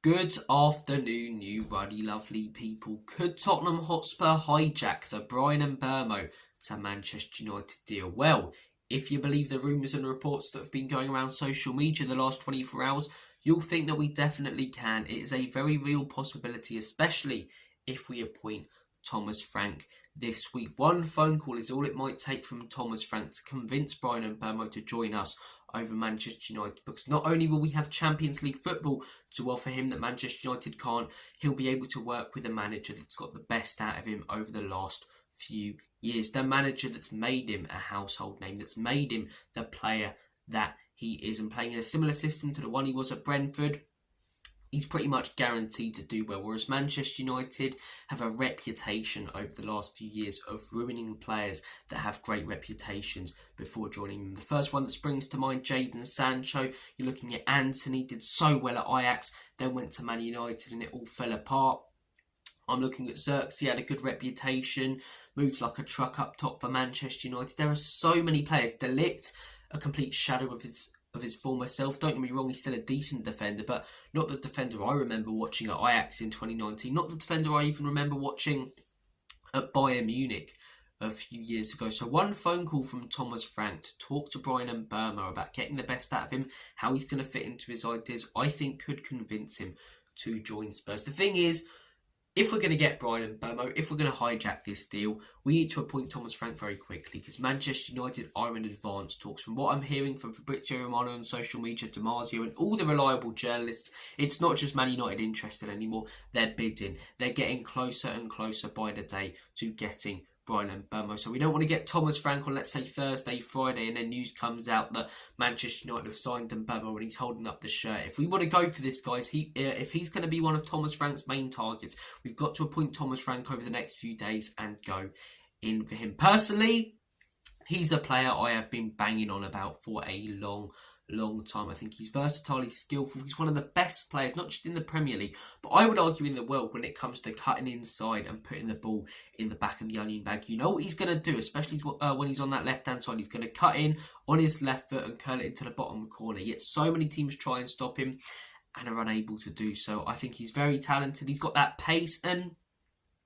Good afternoon, you ruddy lovely people. Could Tottenham Hotspur hijack the Mbeumo to Manchester United deal? Well, if you believe the rumours and reports that have been going around social media in the last 24 hours, you'll think that we definitely can. It is a very real possibility, especially if we appoint Thomas Frank this week. One phone call is all it might take from Thomas Frank to convince Mbeumo to join us over Manchester United, because not only will we have Champions League football to offer him that Manchester United can't, he'll be able to work with a manager that's got the best out of him over the last few years. The manager that's made him a household name, that's made him the player that he is, and playing in a similar system to the one he was at Brentford, he's pretty much guaranteed to do well. Whereas Manchester United have a reputation over the last few years of ruining players that have great reputations before joining them. The first one that springs to mind, Jadon Sancho. You're looking at Anthony, did so well at Ajax, then went to Man United and it all fell apart. I'm looking at Xerxes, had a good reputation, moves like a truck up top for Manchester United. There are so many players. De Ligt, a complete shadow of his former self. Don't get me wrong, he's still a decent defender, but not the defender I remember watching at Ajax in 2019. Not the defender I even remember watching at Bayern Munich a few years ago. So one phone call from Thomas Frank to talk to Mbeumo about getting the best out of him, how he's going to fit into his ideas, I think could convince him to join Spurs. The thing is, if we're going to get Mbeumo, if we're going to hijack this deal, we need to appoint Thomas Frank very quickly, because Manchester United are in advanced talks. From what I'm hearing from Fabrizio Romano on social media, Damasio and all the reliable journalists, it's not just Man United interested anymore. They're bidding. They're getting closer and closer by the day to getting Mbeumo. So we don't want to get Thomas Frank on, let's say, Thursday, Friday, and then news comes out that Manchester United have signed Mbeumo and he's holding up the shirt. If we want to go for this, guys, if he's going to be one of Thomas Frank's main targets, we've got to appoint Thomas Frank over the next few days and go in for him. Personally, he's a player I have been banging on about for a long time. I think he's versatile, he's skillful, he's one of the best players, not just in the Premier League, but I would argue in the world when it comes to cutting inside and putting the ball in the back of the onion bag. You know what he's going to do, especially when he's on that left-hand side. He's going to cut in on his left foot and curl it into the bottom corner. Yet so many teams try and stop him and are unable to do so. I think he's very talented. He's got that pace and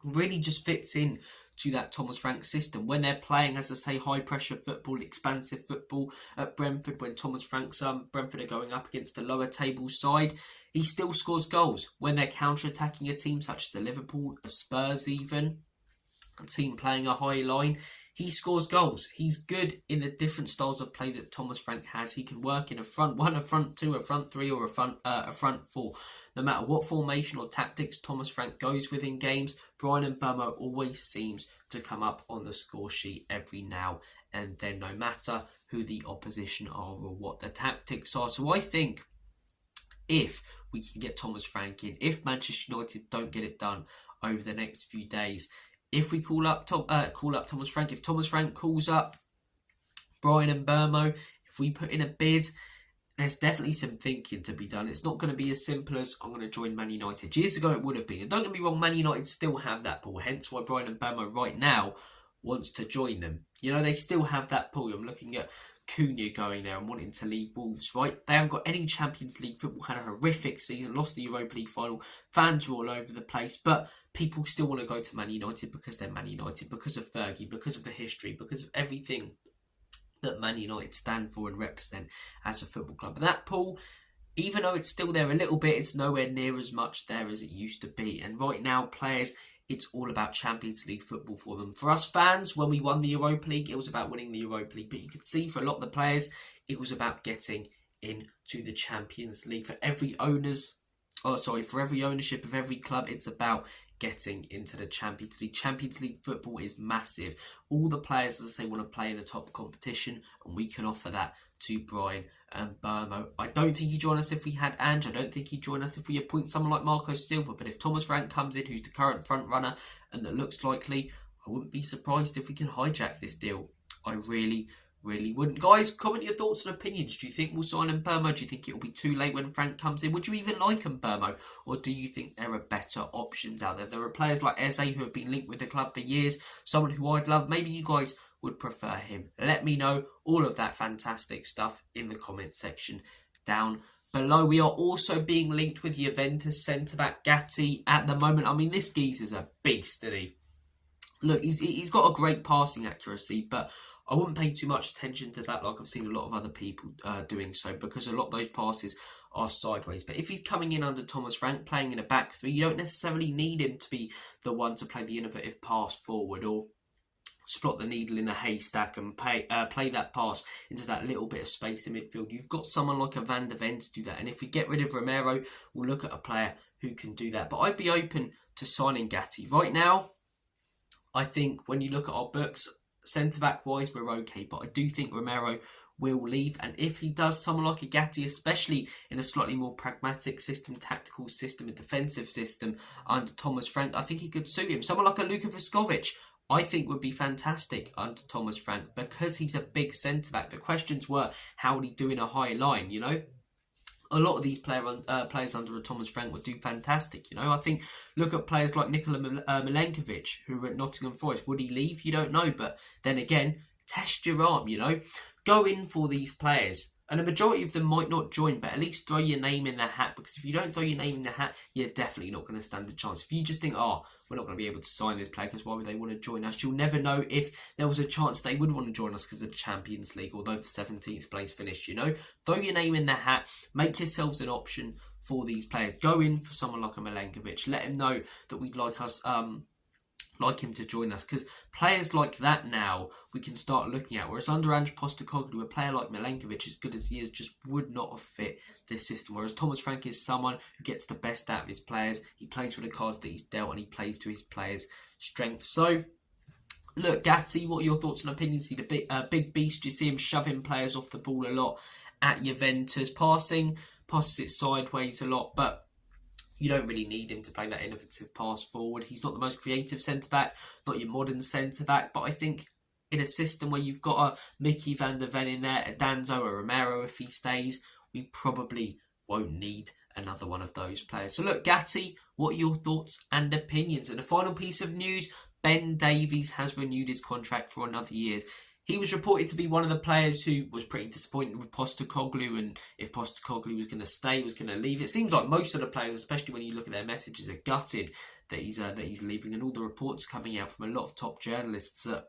really just fits in to that Thomas Frank system. When they're playing, as I say, high pressure football, expansive football at Brentford, when Thomas Frank's Brentford are going up against a lower table side, he still scores goals. When they're counter-attacking a team such as the Liverpool, the Spurs even, a team playing a high line, he scores goals. He's good in the different styles of play that Thomas Frank has. He can work in a front one, a front two, a front three, or a front four. No matter what formation or tactics Thomas Frank goes with in games, Mbeumo always seems to come up on the score sheet every now and then, no matter who the opposition are or what the tactics are. So I think if we can get Thomas Frank in, if Manchester United don't get it done over the next few days, if we call up Thomas Frank, if Thomas Frank calls up Mbeumo, if we put in a bid, there's definitely some thinking to be done. It's not going to be as simple as I'm going to join Man United. Years ago it would have been. And don't get me wrong, Man United still have that pull. Hence why Mbeumo right now wants to join them. You know, they still have that pull. I'm looking at Cunha going there and wanting to leave Wolves, right? They haven't got any Champions League football, had a horrific season, lost the Europa League final, fans are all over the place, but people still want to go to Man United because they're Man United, because of Fergie, because of the history, because of everything that Man United stand for and represent as a football club. And that pull, even though it's still there a little bit, it's nowhere near as much there as it used to be. And right now, players, it's all about Champions League football for them. For us fans, when we won the Europa League, it was about winning the Europa League. But you could see for a lot of the players, it was about getting into the Champions League. For every ownership of every club, it's about getting into the Champions League. Champions League football is massive. All the players, as I say, want to play in the top competition, and we can offer that to Mbeumo. I don't think he'd join us if we had Ange. I don't think he'd join us if we appoint someone like Marco Silva. But if Thomas Frank comes in, who's the current front runner and that looks likely, I wouldn't be surprised if we can hijack this deal. I really wouldn't. Guys, comment your thoughts and opinions. Do you think we'll sign Mbeumo? Do you think it'll be too late when Frank comes in? Would you even like Mbeumo? Or do you think there are better options out there? There are players like Eze who have been linked with the club for years. Someone who I'd love. Maybe you guys would prefer him. Let me know all of that fantastic stuff in the comment section down below. We are also being linked with Juventus centre-back Gati at the moment. I mean, this geezer's a beast, isn't he? Look, he's got a great passing accuracy, but I wouldn't pay too much attention to that like I've seen a lot of other people doing so, because a lot of those passes are sideways. But if he's coming in under Thomas Frank, playing in a back three, you don't necessarily need him to be the one to play the innovative pass forward or spot the needle in the haystack and play that pass into that little bit of space in midfield. You've got someone like a Van de Ven to do that. And if we get rid of Romero, we'll look at a player who can do that. But I'd be open to signing Gatti. Right now, I think when you look at our books, centre-back wise, we're okay. But I do think Romero will leave. And if he does, someone like a Gatti, especially in a slightly more pragmatic system, tactical system, a defensive system under Thomas Frank, I think he could suit him. Someone like a Luka Vuskovic, I think would be fantastic under Thomas Frank because he's a big centre-back. The questions were, how would he do in a high line, you know? A lot of these players under a Thomas Frank would do fantastic, you know. I think, look at players like Nikola Milenkovic, who were at Nottingham Forest. Would he leave? You don't know. But then again, test your arm, you know. Go in for these players. And a majority of them might not join, but at least throw your name in the hat. Because if you don't throw your name in the hat, you're definitely not going to stand a chance. If you just think, oh, we're not going to be able to sign this player because why would they want to join us? You'll never know if there was a chance they would want to join us because of the Champions League, although the 17th place finish, you know. Throw your name in the hat. Make yourselves an option for these players. Go in for someone like a Milenkovic. Let him know that we'd like him to join us, because players like that now we can start looking at, whereas under Ange Postecoglou, a player like Milenkovic, as good as he is, just would not have fit this system, whereas Thomas Frank is someone who gets the best out of his players. He plays with the cards that he's dealt and he plays to his players' strengths. So look, Gatti, what are your thoughts and opinions? He's a big beast. You see him shoving players off the ball a lot at Juventus, passes it sideways a lot, but you don't really need him to play that innovative pass forward. He's not the most creative centre-back, not your modern centre-back, but I think in a system where you've got a Mickey Van de Ven in there, a Danzo, a Romero if he stays, we probably won't need another one of those players. So look, Gatti, what are your thoughts and opinions? And a final piece of news, Ben Davies has renewed his contract for another year. He was reported to be one of the players who was pretty disappointed with Postecoglou, and if Postecoglou was going to stay, was going to leave. It seems like most of the players, especially when you look at their messages, are gutted that he's leaving, and all the reports coming out from a lot of top journalists that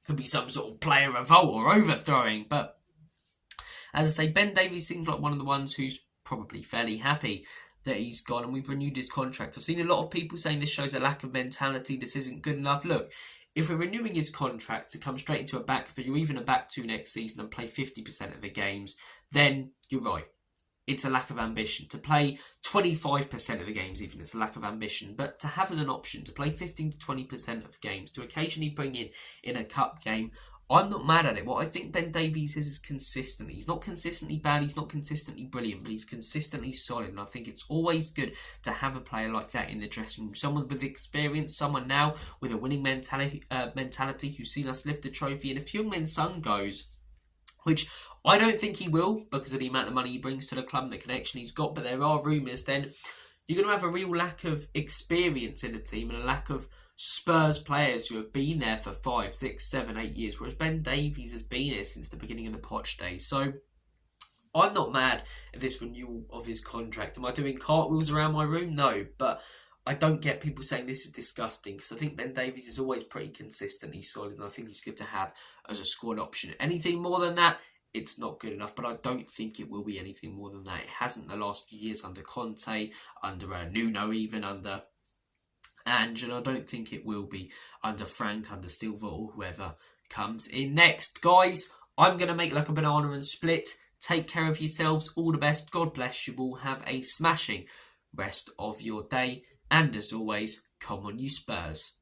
could be some sort of player revolt or overthrowing. But as I say, Ben Davies seems like one of the ones who's probably fairly happy that he's gone, and we've renewed his contract. I've seen a lot of people saying this shows a lack of mentality, this isn't good enough. Look, if we're renewing his contract to come straight into a back three or even a back two next season and play 50% of the games, then you're right. It's a lack of ambition. To play 25% of the games even, it's a lack of ambition. But to have as an option to play 15 to 20% of games, to occasionally bring in a cup game, I'm not mad at it. What I think Ben Davies is consistent. He's not consistently bad, he's not consistently brilliant, but he's consistently solid. And I think it's always good to have a player like that in the dressing room. Someone with experience, someone now with a winning mentality who's seen us lift a trophy. And if Heung-min Son goes, which I don't think he will because of the amount of money he brings to the club and the connection he's got, but there are rumours, then you're going to have a real lack of experience in the team and a lack of Spurs players who have been there for 5, 6, 7, 8 years, whereas Ben Davies has been here since the beginning of the Poch days. So I'm not mad at this renewal of his contract. Am I doing cartwheels around my room? No, but I don't get people saying this is disgusting, because I think Ben Davies is always pretty consistently solid, and I think he's good to have as a squad option. Anything more than that, it's not good enough, but I don't think it will be anything more than that. It hasn't the last few years under Conte, under Nuno, even under Ange, and I don't think it will be under Frank, under Silva, or whoever comes in next. Guys, I'm going to make like a banana and split. Take care of yourselves. All the best. God bless you all. Have a smashing rest of your day. And as always, come on you Spurs.